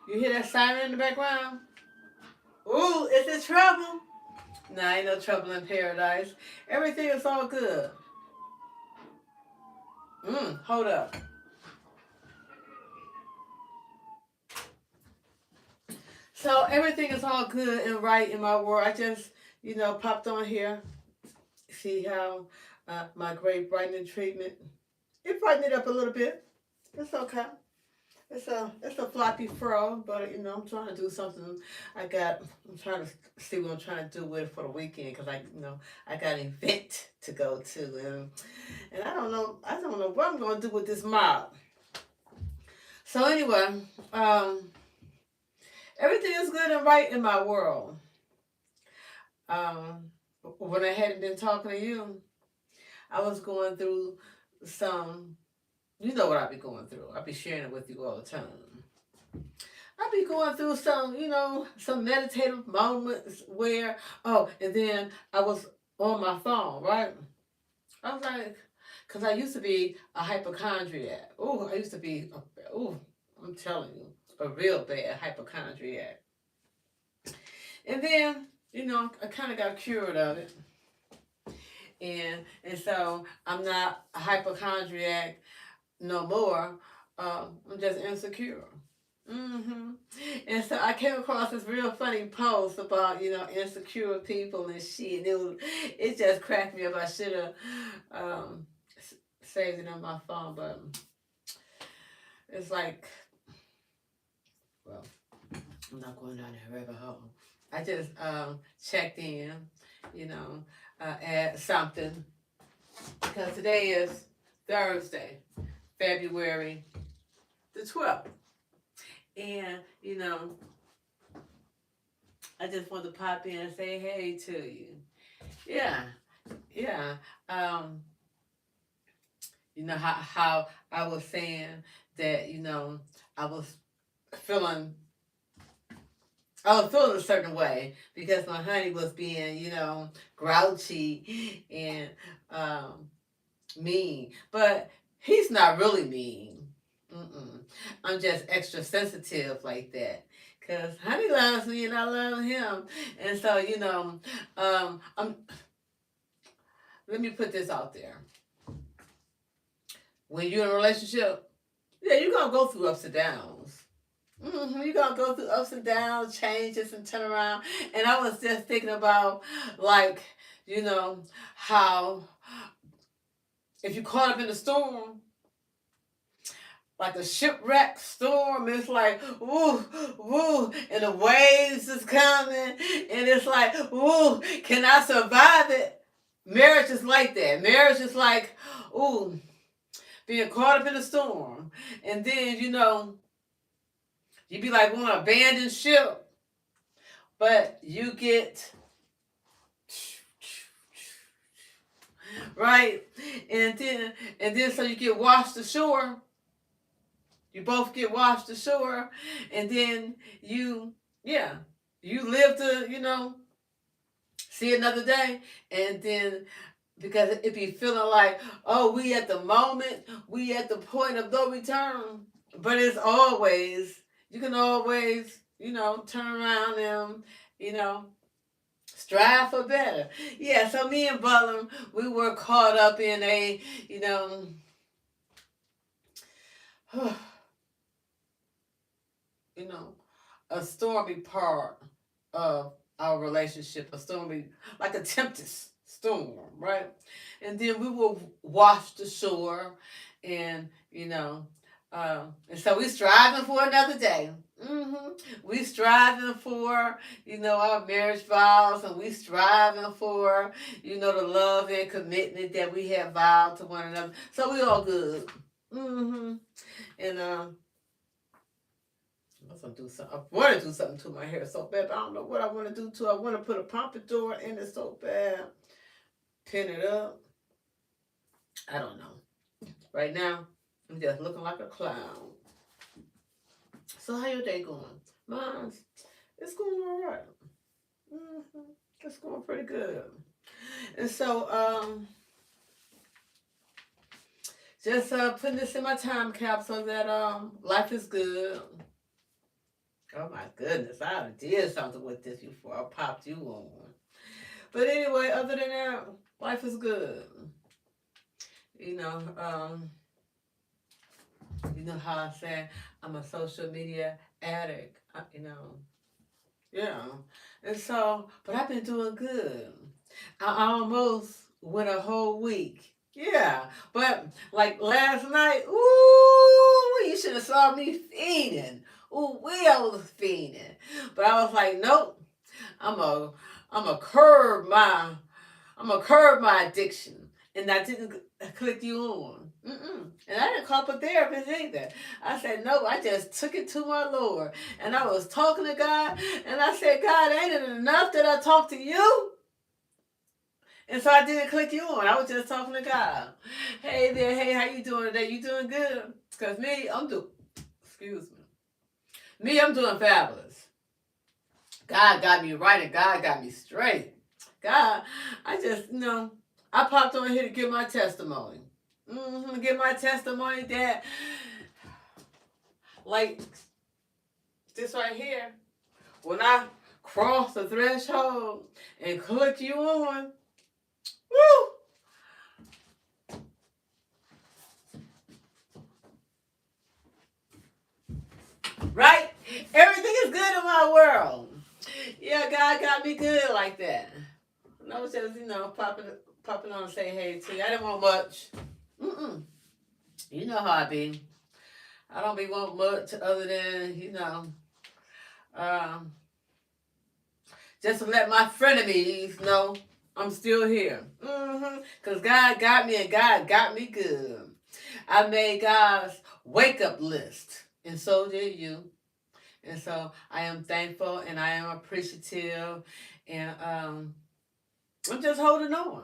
You hear that siren in the background? Ooh, is it trouble? Nah, ain't no trouble in paradise. Everything is all good. Hold up. So everything is all good and right in my world. I just, popped on here. See how my great brightening treatment, it brightened it up a little bit. It's okay. It's a floppy fro, but I'm trying to do something. I'm trying to see what I'm trying to do with it for the weekend because I got an event to go to, and I don't know what I'm gonna do with this mop. So anyway, um, everything is good and right in my world. Um, when I hadn't been talking to you, I was going through some. You know what I be going through. I be sharing it with you all the time. I be going through some meditative moments where, oh, and then I was on my phone, right? I was like, because I used to be a hypochondriac. Oh, I used to be, I'm telling you, a real bad hypochondriac. And then, I kind of got cured of it. And so I'm not a hypochondriac no more. I'm just insecure. hmm And so I came across this real funny post about insecure people and shit. It just cracked me up. I should have um, saved it on my phone, but it's like, well, I'm not going down that rabbit hole. I just checked in, you know, at something because today is Thursday, February the 12th, and I just want to pop in and say hey to you. Yeah, yeah. Um, how I was saying that I was feeling I was feeling a certain way because my honey was being grouchy and um, mean, but he's not really mean. Mm-mm. I'm just extra sensitive like that. Cause honey loves me and I love him, and so I'm. Let me put this out there. When you're in a relationship, yeah, you're gonna go through ups and downs. You're gonna go through ups and downs, changes, and turn around. And I was just thinking about, like, you know, how if you caught up in a storm, like a shipwreck storm, it's like, woo, woo, and the waves is coming, and it's like, woo, can I survive it? Marriage is like that. Marriage is like, ooh, being caught up in a storm. And then, you be like on an abandoned ship, but you get right, and then so you get washed ashore. You both get washed ashore, and then yeah, you live to see another day, and then because it be feeling like, oh, we at the moment, we at the point of no return, but it's always you can always turn around and you know strive for better. Yeah, so me and Butler, we were caught up in a, you know, you know, a stormy part of our relationship, a stormy, like a tempest storm, right? And then we were washed ashore, and and so we striving for another day. We striving for our marriage vows, and we striving for the love and commitment that we have vowed to one another. So we all good. And I was gonna do something. I want to do something to my hair so bad, but I don't know what I want to do to it. I want to put a pompadour in it so bad, pin it up. I don't know. Right now, I'm just looking like a clown. So how your day going? Mine's it's going all right. It's going pretty good. And so just putting this in my time capsule that life is good. Oh my goodness, I did something with this before I popped you on. But anyway, other than that, life is good. You know, you know how I said I'm a social media addict. Yeah. And so, but I've been doing good. I almost went a whole week. Yeah, but like last night, ooh, you should have saw me feeding. Ooh, I was feeding. But I was like, nope, I'm a, I'm a curb my I'm gonna curb my addiction, and I didn't click you on. Mm-mm. And I didn't call up a therapist either. I said no. I just took it to my Lord, and I was talking to God, and I said, God, ain't it enough that I talk to you? And so I didn't click you on. I was just talking to God. Hey there, hey, how you doing today? You doing good? Cause me, I'm doing. Excuse me. Me, I'm doing fabulous. God got me right, and God got me straight. God, I just, I popped on here to give my testimony. Give my testimony that, like this right here, when I cross the threshold and click you on, woo, right? Everything is good in my world. Yeah, God got me good like that. And I was just, popping on and say hey to you. I didn't want much. Mm-mm. You know how I be. I don't be want much other than, um, just to let my frenemies know I'm still here. Because God got me and God got me good. I made God's wake up list, and so did you. And so I am thankful and I am appreciative, and I'm just holding on.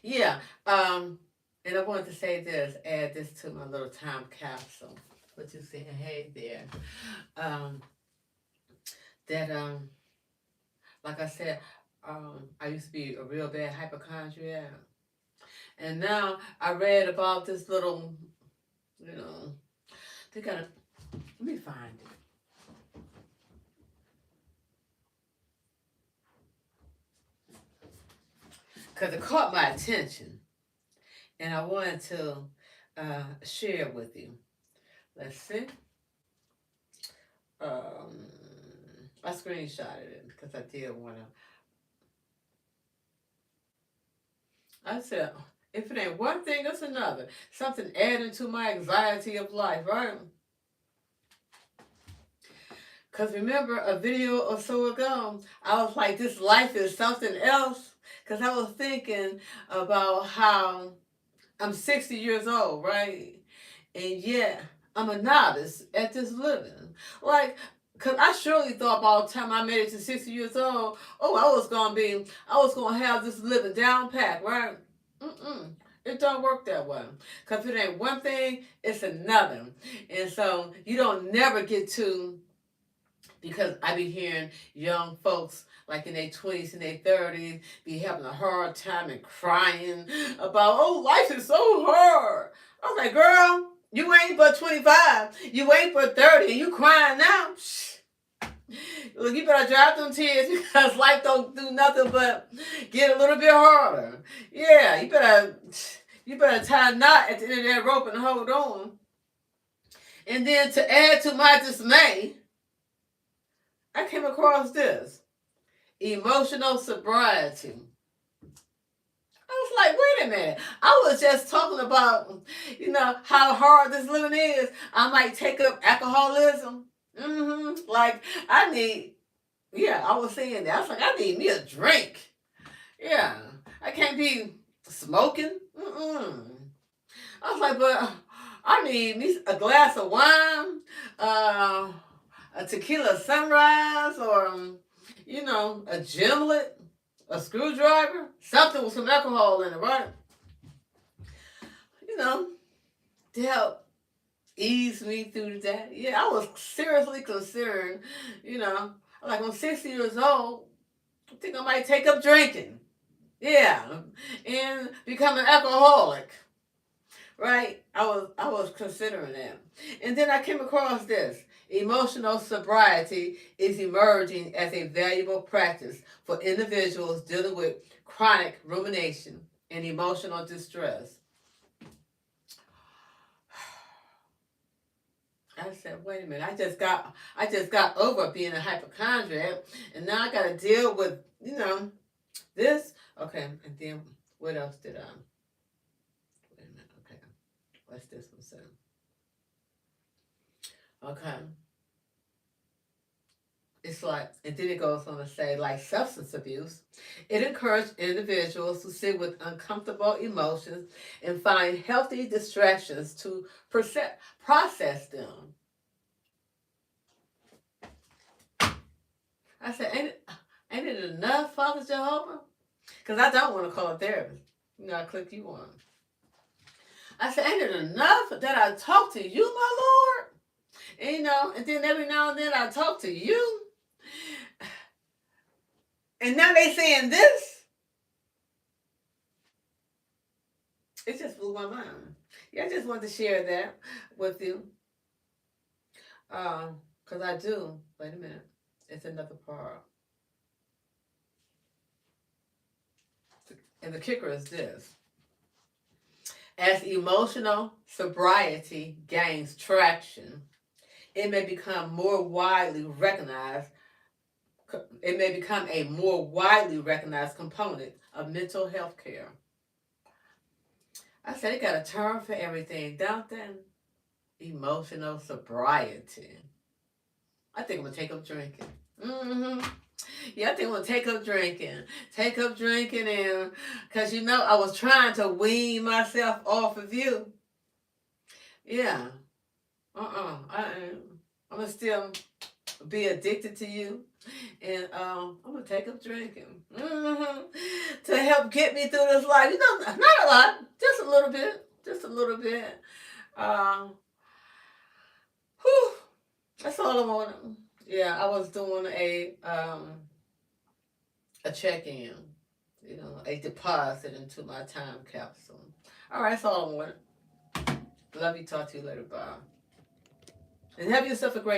Yeah. And I wanted to say this, add this to my little time capsule. What you saying? Hey there. Um, that like I said, I used to be a real bad hypochondriac. And now I read about this little, they got to, let me find it. Because it caught my attention. And I wanted to share it with you. Let's see. Um, I screenshotted it because I did want to. I said, if it ain't one thing, it's another. Something adding to my anxiety of life, right? Because remember a video or so ago, I was like, this life is something else. Because I was thinking about how I'm 60 years old, right? And yet I'm a novice at this living. Like, because I surely thought by the time I made it to 60 years old, oh, I was going to have this living down pat, right? Mm-mm. It don't work that way. Because if it ain't one thing, it's another. And so you don't never get to, because I be hearing young folks like in their 20s and their 30s be having a hard time and crying about, oh, life is so hard. I was like, girl, you ain't but 25. You ain't but 30 and you crying now. Look, you better drop them tears because life don't do nothing but get a little bit harder. Yeah, you better tie a knot at the end of that rope and hold on. And then to add to my dismay, I came across this emotional sobriety. I was like, wait a minute. I was just talking about, how hard this living is. I might take up alcoholism. Like, I need, yeah, I was saying that. I was like, I need me a drink. Yeah, I can't be smoking. I was like, but I need me a glass of wine, a tequila sunrise, or, a gimlet, a screwdriver, something with some alcohol in it, right? You know, to help ease me through that. Yeah, I was seriously concerned, like I'm 60 years old, I think I might take up drinking. Yeah, and become an alcoholic. Right? I was considering that. And then I came across this. Emotional sobriety is emerging as a valuable practice for individuals dealing with chronic rumination and emotional distress. I said, wait a minute, I just got over being a hypochondriac, and now I gotta deal with, this. Okay, and then what else did I? Wait a minute, okay. What's this one say? Okay. It's like, and then it goes on to say, like substance abuse, it encourages individuals to sit with uncomfortable emotions and find healthy distractions to process them. I said, ain't it enough, Father Jehovah? Because I don't want to call a therapist. I click you on. I said, ain't it enough that I talk to you, my Lord? And, and then every now and then I talk to you. And now they saying this. It just blew my mind. Yeah, I just wanted to share that with you. Because I do. Wait a minute. It's another part. And the kicker is this. As emotional sobriety gains traction, it may become more widely recognized. It may become a more widely recognized component of mental health care. I said it got a term for everything, don't they? Emotional sobriety. I think I'm gonna take up drinking. Yeah, I think I'm gonna take up drinking. Take up drinking, and because I was trying to wean myself off of you. Yeah. I'm gonna still be addicted to you, and I'm gonna take up drinking to help get me through this life. Not a lot, just a little bit, just a little bit. Um, whew, that's all I want. Yeah, I was doing a check in, a deposit into my time capsule. All right, that's all I want. Love you. Talk to you later. Bye. And have yourself a great